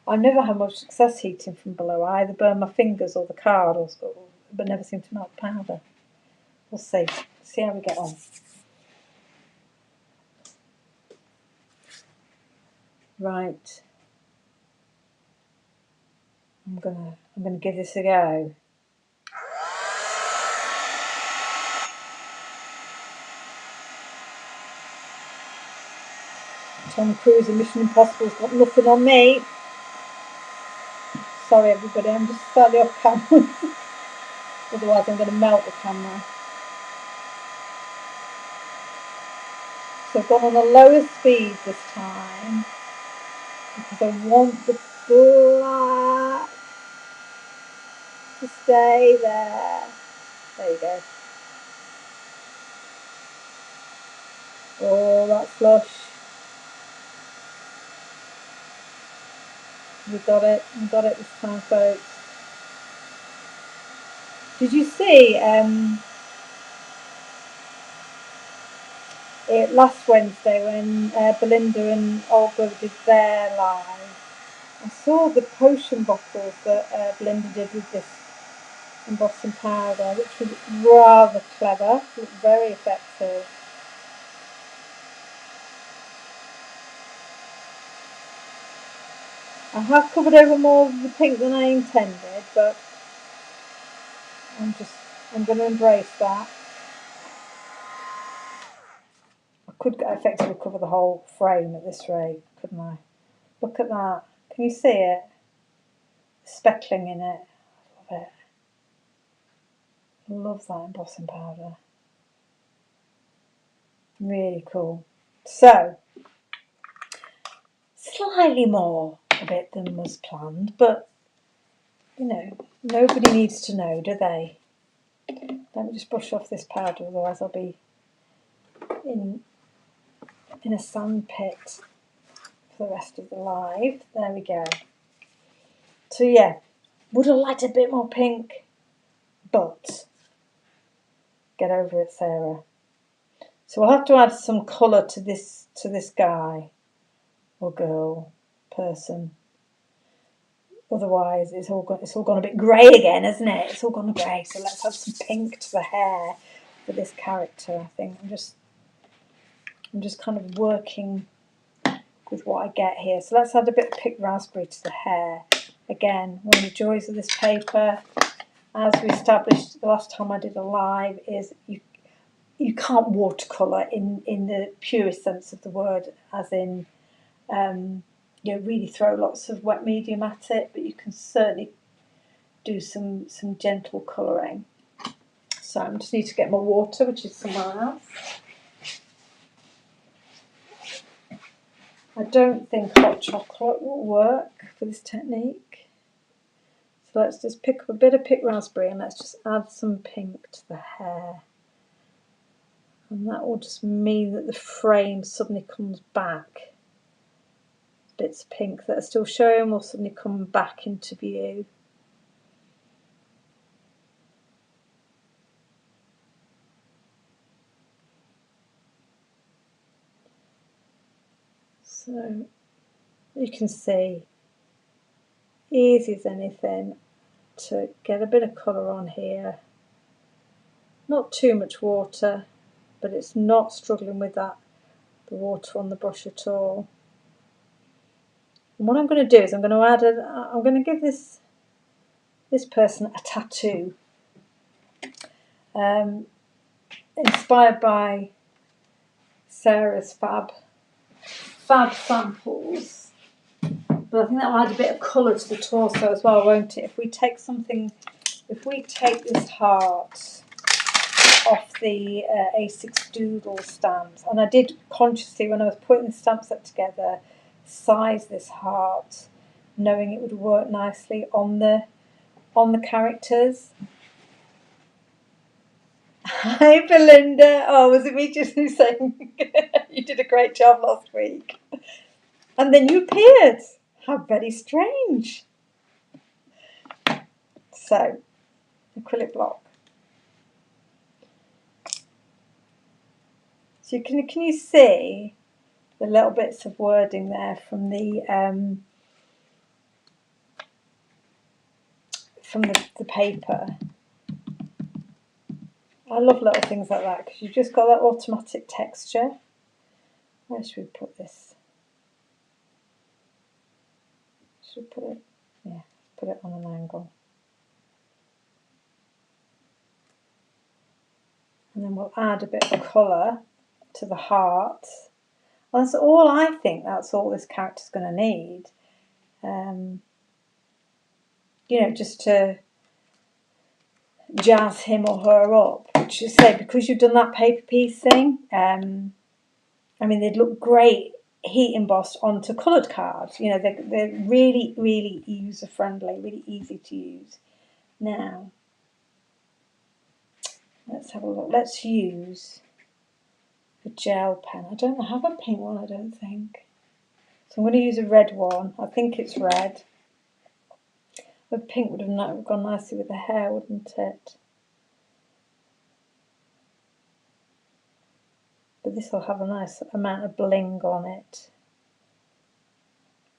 I've never had much success heating from below. I either burn my fingers or the card, but never seem to melt the powder. We'll see. See how we get on. Right. I'm gonna give this a go. Tom Cruise and Mission Impossible's got nothing on me. Sorry everybody, I'm just slightly off camera. Otherwise I'm going to melt the camera. So I've gone on a lower speed this time because I want the black to stay there. There you go. Oh, that's lush. We got it. We got it this time, folks. Did you see it last Wednesday when Belinda and Olga did their live? I saw the potion bottles that Belinda did with this embossing powder, which was rather clever, looked very effective. I have covered over more of the pink than I intended, but I'm going to embrace that. I could effectively cover the whole frame at this rate, couldn't I? Look at that. Can you see it? The speckling in it. I love it. I love that embossing powder. Really cool. So, slightly more of it than was planned, but you know, nobody needs to know, do they? Let me just brush off this powder, otherwise I'll be in a sand pit for the rest of the live. There we go. So yeah, would have liked a bit more pink, but get over it, Sarah. So we'll have to add some colour to this guy or girl, person. Otherwise, it's all gone a bit grey again, isn't it? It's all gone grey. So let's add some pink to the hair for this character. I think I'm just kind of working with what I get here. So let's add a bit of pink raspberry to the hair. Again, one of the joys of this paper, as we established the last time I did a live, is you can't watercolour in the purest sense of the word, as in really throw lots of wet medium at it, but you can certainly do some gentle colouring. So I just need to get my water, which is somewhere else. I don't think hot chocolate will work for this technique. So let's just pick up a bit of pink raspberry and let's just add some pink to the hair. And that will just mean that the frame suddenly comes back. Bits of pink that are still showing will suddenly come back into view. So you can see, easy as anything to get a bit of colour on here. Not too much water, but it's not struggling with the water on the brush at all. And what I'm going to do is I'm going to give this person a tattoo, inspired by Sarah's fab samples. But I think that will add a bit of colour to the torso as well, won't it? If we take this heart off the A6 Doodle stamps, and I did consciously, when I was putting the stamp set together, size this heart, knowing it would work nicely on the characters. Hi Belinda. Oh, was it me just saying you did a great job last week? And then you appeared. How very strange. So, acrylic block. So can you see the little bits of wording there from the paper? I love little things like that because you've just got that automatic texture. Where should we put this? Should we put it? Yeah, put it on an angle. And then we'll add a bit of colour to the heart. Well, that's all I think. That's all this character's going to need. Just to jazz him or her up. Which is say, because you've done that paper piece thing. They'd look great heat embossed onto coloured cards. They're really, really user friendly, really easy to use. Now, let's have a look. Let's use a gel pen. I don't have a pink one, I don't think. So I'm going to use a red one. I think it's red. But pink would have gone nicely with the hair, wouldn't it? But this will have a nice amount of bling on it.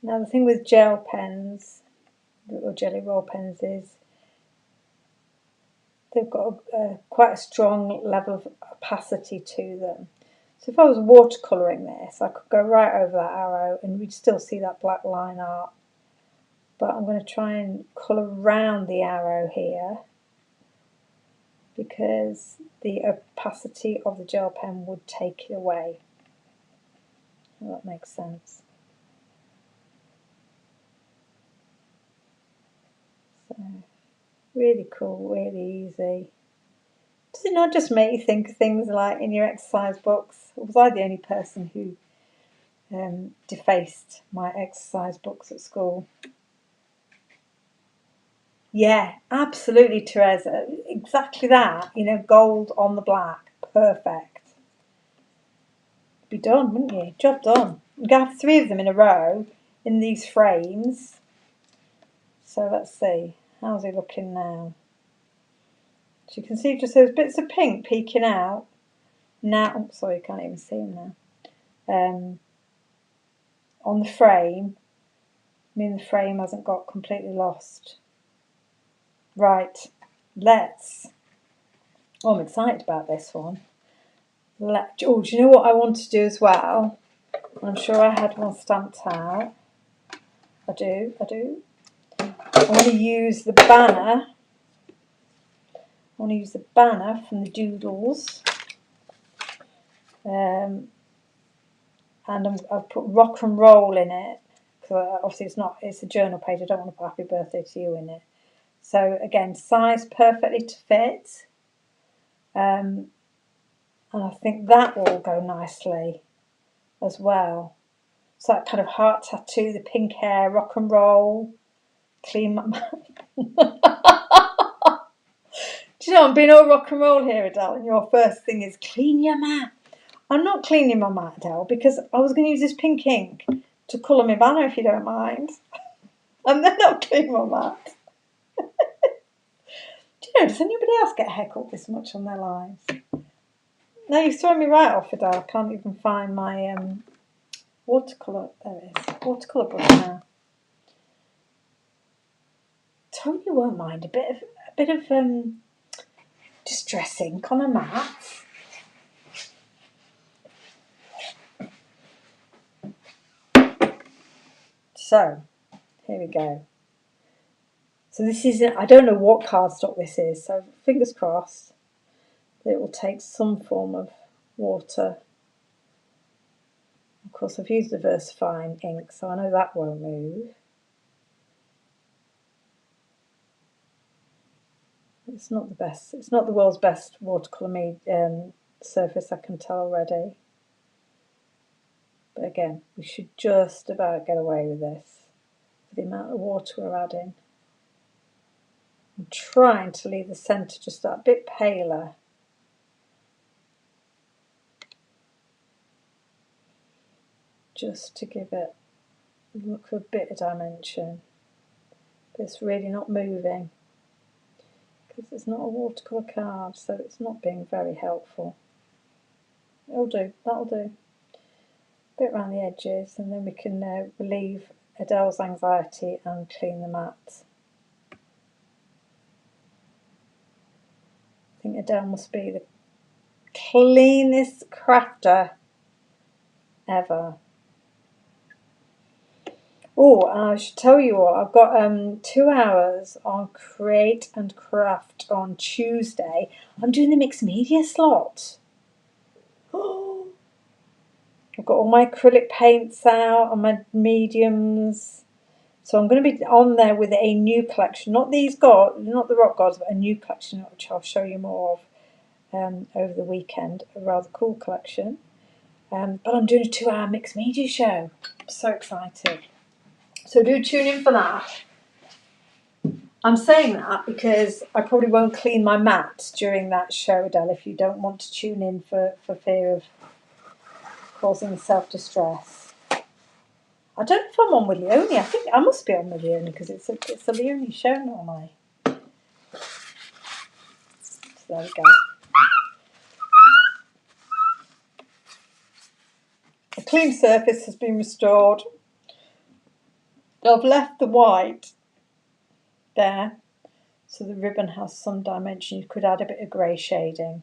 Now the thing with gel pens, or jelly roll pens, is they've got quite a strong level of opacity to them. So if I was watercolouring this, I could go right over that arrow and we'd still see that black line art. But I'm going to try and colour around the arrow here because the opacity of the gel pen would take it away. Well, that makes sense. So, really cool, really easy. Does it not just make you think of things like in your exercise books? Or was I the only person who defaced my exercise books at school? Yeah, absolutely, Teresa. Exactly that. You know, gold on the black. Perfect. Be done, wouldn't you? Job done. You'd have 3 of them in a row in these frames. So let's see. How's he looking now? So you can see just those bits of pink peeking out. Now, oh, sorry, you can't even see him now. On the frame, I mean the frame hasn't got completely lost. Right, let's. Oh, I'm excited about this one. Oh, do you know what I want to do as well? I'm sure I had one stamped out. I do. I want to use the banner. I want to use the banner from the Doodles. And I've put rock and roll in it. Because obviously it's a journal page. I don't want to put happy birthday to you in it. So again, size perfectly to fit. And I think that will go nicely as well. So that kind of heart tattoo, the pink hair, rock and roll, clean my Do you know, I'm being all rock and roll here, Adele, and your first thing is clean your mat. I'm not cleaning my mat, Adele, because I was going to use this pink ink to colour my banner, if you don't mind. And then I'll clean my mat. Do you know, does anybody else get heckled this much on their lives? No, you've thrown me right off, Adele. I can't even find my watercolour. There it is. Watercolour brush now. Tony won't mind a bit of distress ink on a mat. So, here we go. So this is, I don't know what cardstock this is, so fingers crossed that it will take some form of water. Of course, I've used the VersaFine ink, so I know that won't move. It's not the best, it's not the world's best watercolour surface, I can tell already. But again, we should just about get away with this for the amount of water we're adding. I'm trying to leave the centre just that bit paler. Just to give it a look of a bit of dimension. But it's really not moving because it's not a watercolour card, so it's not being very helpful. It'll do, that'll do. A bit around the edges, and then we can relieve Adele's anxiety and clean the mat. I think Adele must be the cleanest crafter ever. Oh, and I should tell you all, I've got 2 hours on Create and Craft on Tuesday. I'm doing the mixed media slot. Oh, I've got all my acrylic paints out and my mediums. So I'm going to be on there with a new collection, not the rock gods, but a new collection which I'll show you more of over the weekend. A rather cool collection. But I'm doing a 2-hour mixed media show. I'm so excited. So do tune in for that. I'm saying that because I probably won't clean my mat during that show, Adele, if you don't want to tune in for fear of causing self-distress. I don't know if I'm on with Leonie. I think I must be on with Leonie because it's a Leonie show normally. So there we go. A clean surface has been restored. I've left the white there, so the ribbon has some dimension. You could add a bit of grey shading.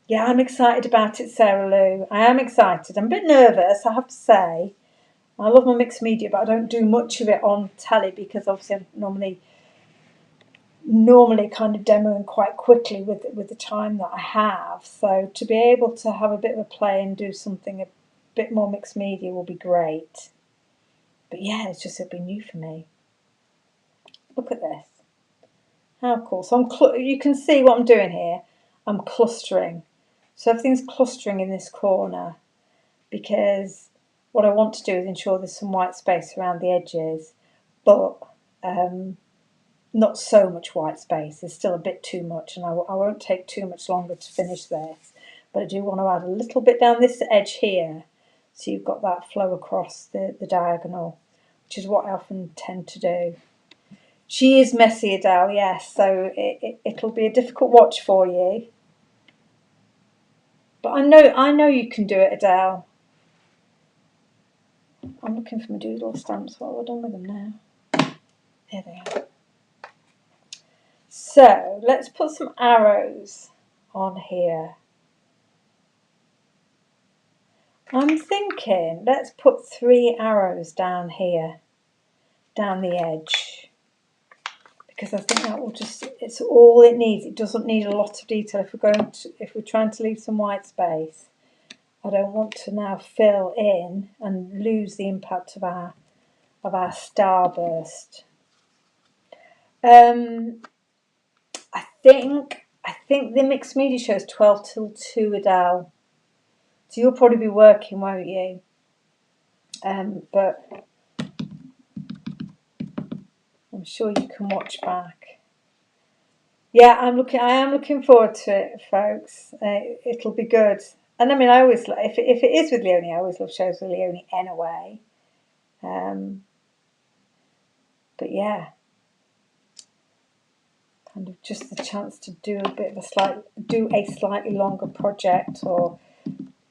Yeah, I'm excited about it, Sarah Lou. I am excited. I'm a bit nervous, I have to say. I love my mixed media, but I don't do much of it on telly because obviously I'm normally kind of demoing quite quickly with the time that I have. So to be able to have a bit of a play and do something a bit more mixed media will be great. But yeah, it'll be new for me. Look at this. How cool. So you can see what I'm doing here. I'm clustering. So everything's clustering in this corner because what I want to do is ensure there's some white space around the edges, but not so much white space. There's still a bit too much, and I won't take too much longer to finish this. But I do want to add a little bit down this edge here, so you've got that flow across the diagonal, which is what I often tend to do. She is messy, Adele, yes, so it'll be a difficult watch for you. But I know you can do it, Adele. I'm looking for my doodle stamps. What have I done with them now? There they are. So let's put some arrows on here. I'm thinking let's put 3 arrows down here, down the edge, because I think that will it's all it needs. It doesn't need a lot of detail. If we're trying to leave some white space, I don't want to now fill in and lose the impact of our starburst. I think the mixed media show is 12 till 2, Adele. So you'll probably be working, won't you? But I'm sure you can watch back. Yeah, I am looking forward to it, folks. It'll be good. And I mean, I always if it is with Leonie, I always love shows with Leonie anyway. But yeah, kind of just the chance to do a slightly longer project, or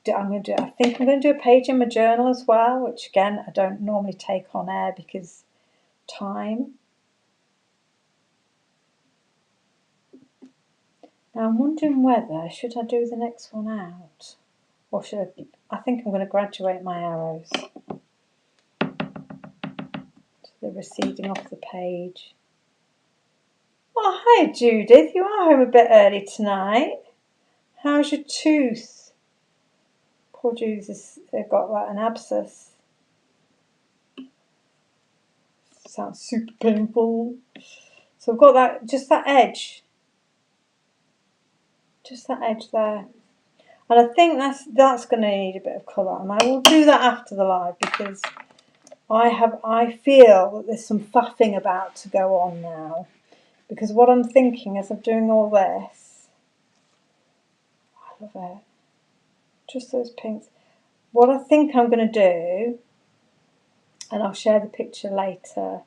I think I'm going to do a page in my journal as well, which again I don't normally take on air because time. Now I'm wondering whether should I do the next one out, or should I think I'm going to graduate my arrows. So they're receding off the page. Oh, hi Judith, you are home a bit early tonight. How's your tooth? Poor Judith has got like an abscess. Sounds super painful. So I've got just that edge there. And I think that's going to need a bit of colour, and I will do that after the live because I feel that there's some faffing about to go on now. Because what I'm thinking as I'm doing all this, I love it, just those pinks. What I think I'm going to do, and I'll share the picture later.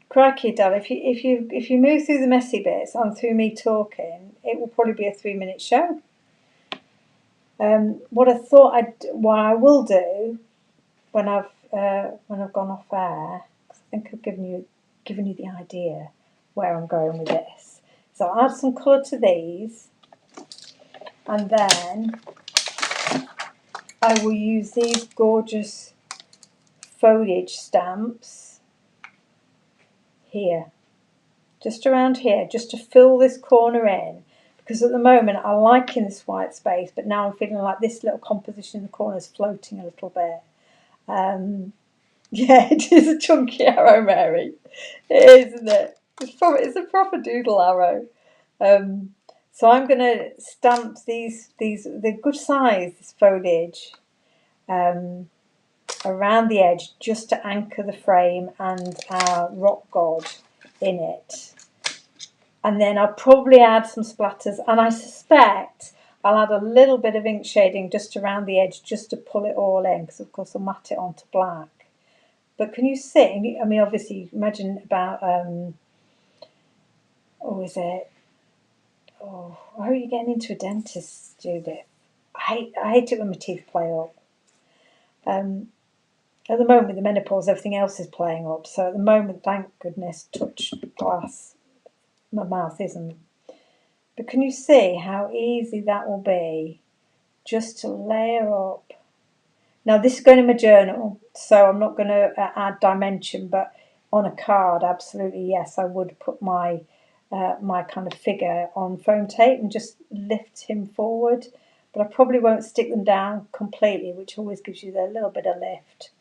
Crikey, Dal, if you move through the messy bits and through me talking, it will probably be a 3-minute show. What I will do when I've gone off air, because I think I've given you the idea where I'm going with this. So I'll add some colour to these, and then I will use these gorgeous foliage stamps here, just around here, just to fill this corner in. Because at the moment I'm liking this white space, but now I'm feeling like this little composition in the corner is floating a little bit. Yeah, it is a chunky arrow, Mary. It is, isn't it? It's a proper doodle arrow. So I'm going to stamp the good size, this foliage, around the edge, just to anchor the frame and our rock god in it. And then I'll probably add some splatters, and I suspect I'll add a little bit of ink shading just around the edge just to pull it all in, because of course I'll matte it onto black. But can you see, I mean, obviously imagine about, why are you getting into a dentist, Judith? I hate it when my teeth play up. At the moment with the menopause, everything else is playing up. So at the moment, thank goodness, touch glass, my mouth isn't. But can you see how easy that will be just to layer up? Now this is going in my journal, so I'm not going to add dimension, but on a card, absolutely yes, I would put my my kind of figure on foam tape and just lift him forward. But I probably won't stick them down completely, which always gives you a little bit of lift.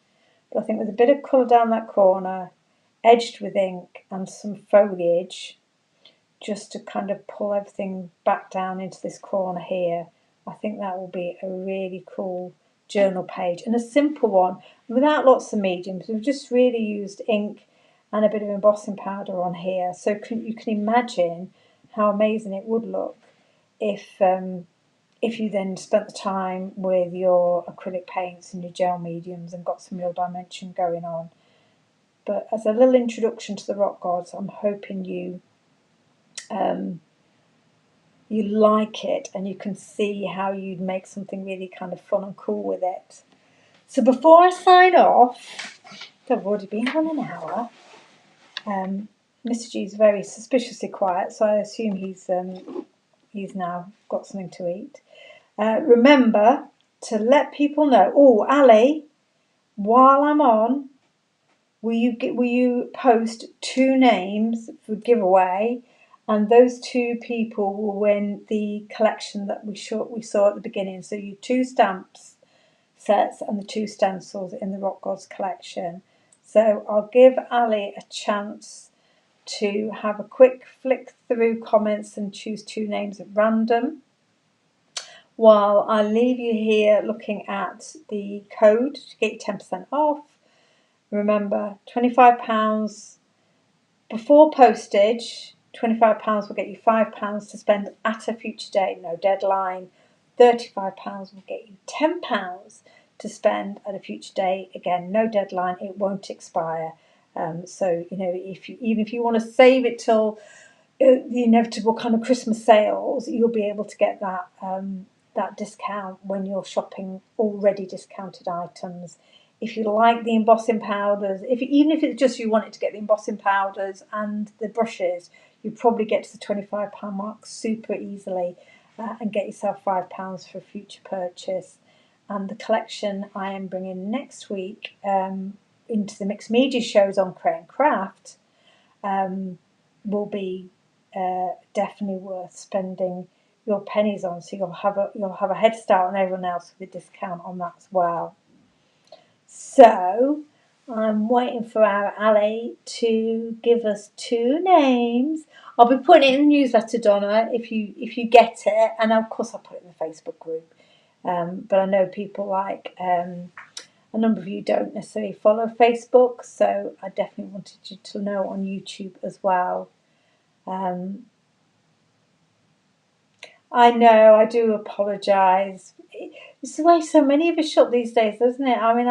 But I think with a bit of colour down that corner, edged with ink and some foliage, just to kind of pull everything back down into this corner here, I think that will be a really cool journal page, and a simple one without lots of mediums. We've just really used ink and a bit of embossing powder on here, so you can imagine how amazing it would look if you then spent the time with your acrylic paints and your gel mediums and got some real dimension going on. But as a little introduction to the rock gods, I'm hoping you like it and you can see how you'd make something really kind of fun and cool with it. So before I sign off, I've already been on an hour. Mr. G is very suspiciously quiet, so I assume he's now got something to eat. Remember to let people know. Oh, Ali, while I'm on, will you post 2 names for giveaway, and those 2 people will win the collection that we saw at the beginning. So you 2 stamps sets and the 2 stencils in the Rock Gods collection. So I'll give Ali a chance to have a quick flick through comments and choose 2 names at random, while I leave you here looking at the code to get you 10% off. Remember, £25 before postage. £25 will get you £5 to spend at a future date, no deadline. £35 will get you £10 to spend at a future date. Again, no deadline, it won't expire. So, you know, even if you want to save it till the inevitable kind of Christmas sales, you'll be able to get that discount when you're shopping already discounted items. If you like the embossing powders, even if it's just you wanted to get the embossing powders and the brushes, you probably get to the £25 mark super easily and get yourself £5 for a future purchase. And the collection I am bringing next week into the mixed media shows on Create and Craft will be definitely worth spending your pennies on. So you'll have a head start on everyone else with a discount on that as well. So I'm waiting for our Ali to give us 2 names. I'll be putting it in the newsletter, Donna, if you get it, and of course I'll put it in the Facebook group. But I know people like a number of you don't necessarily follow Facebook, so I definitely wanted you to know on YouTube as well. I know, I do apologise. It's the way so many of us shop these days, isn't it? I mean,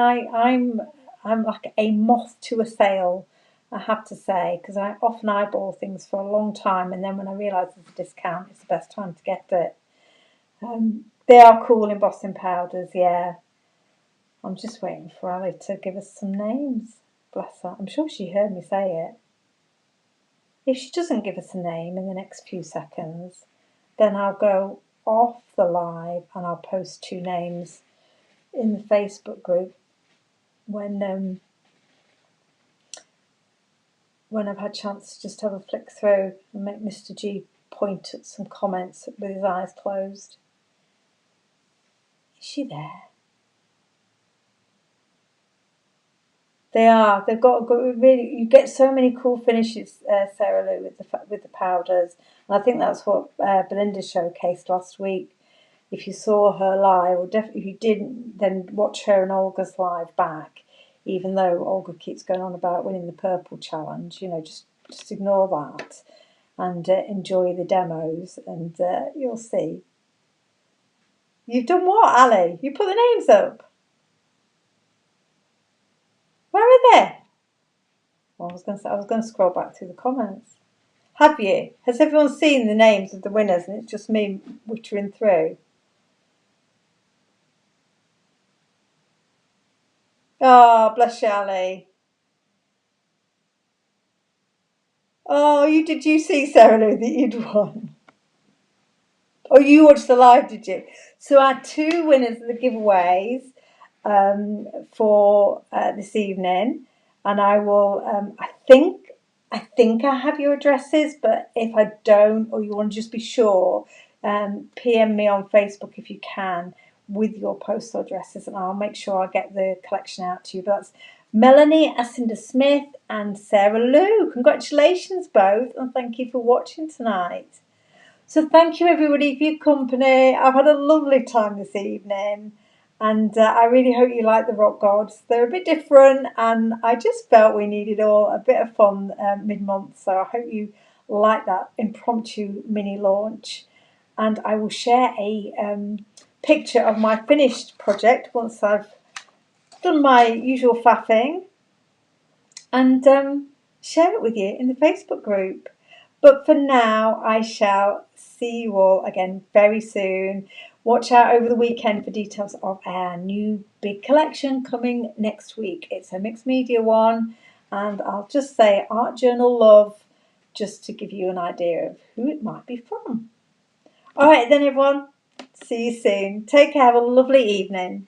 I'm like a moth to a sale, I have to say, because I often eyeball things for a long time, and then when I realise there's a discount, it's the best time to get it. They are cool embossing powders, yeah. I'm just waiting for Ali to give us some names. Bless her. I'm sure she heard me say it. If she doesn't give us a name in the next few seconds, then I'll go off the live and I'll post 2 names in the Facebook group when I've had a chance to just have a flick through and make Mr. G point at some comments with his eyes closed. Is she there? They are. They've got really. You get so many cool finishes, Sarah Lou, with the powders, and I think that's what Belinda showcased last week. If you saw her live, or definitely if you didn't, then watch her and Olga's live back. Even though Olga keeps going on about winning the purple challenge, you know, just ignore that. and enjoy the demos, and you'll see. You've done what, Ali? You put the names up. Where are they? Well, I was going to scroll back through the comments. Have you? Has everyone seen the names of the winners, and it's just me wittering through? Oh, bless you, Ali. Oh, did you see, Sarah Lou, that you'd won? Oh, you watched the live, did you? So our two winners of the giveaways for this evening, and I will. I think I have your addresses, but if I don't, or you want to just be sure, PM me on Facebook if you can with your postal addresses, and I'll make sure I get the collection out to you. But that's Melanie Asinda Smith and Sarah Lou. Congratulations both, and thank you for watching tonight. So thank you everybody for your company. I've had a lovely time this evening, and I really hope you like the Rock Gods. They're a bit different, and I just felt we needed all a bit of fun mid-month. So I hope you like that impromptu mini launch, and I will share a picture of my finished project once I've done my usual faffing, and share it with you in the Facebook group. But for now, I shall see you all again very soon. Watch out over the weekend for details of our new big collection coming next week. It's a mixed media one, and I'll just say Art Journal Love, just to give you an idea of who it might be from. All right then, everyone. See you soon. Take care. Have a lovely evening.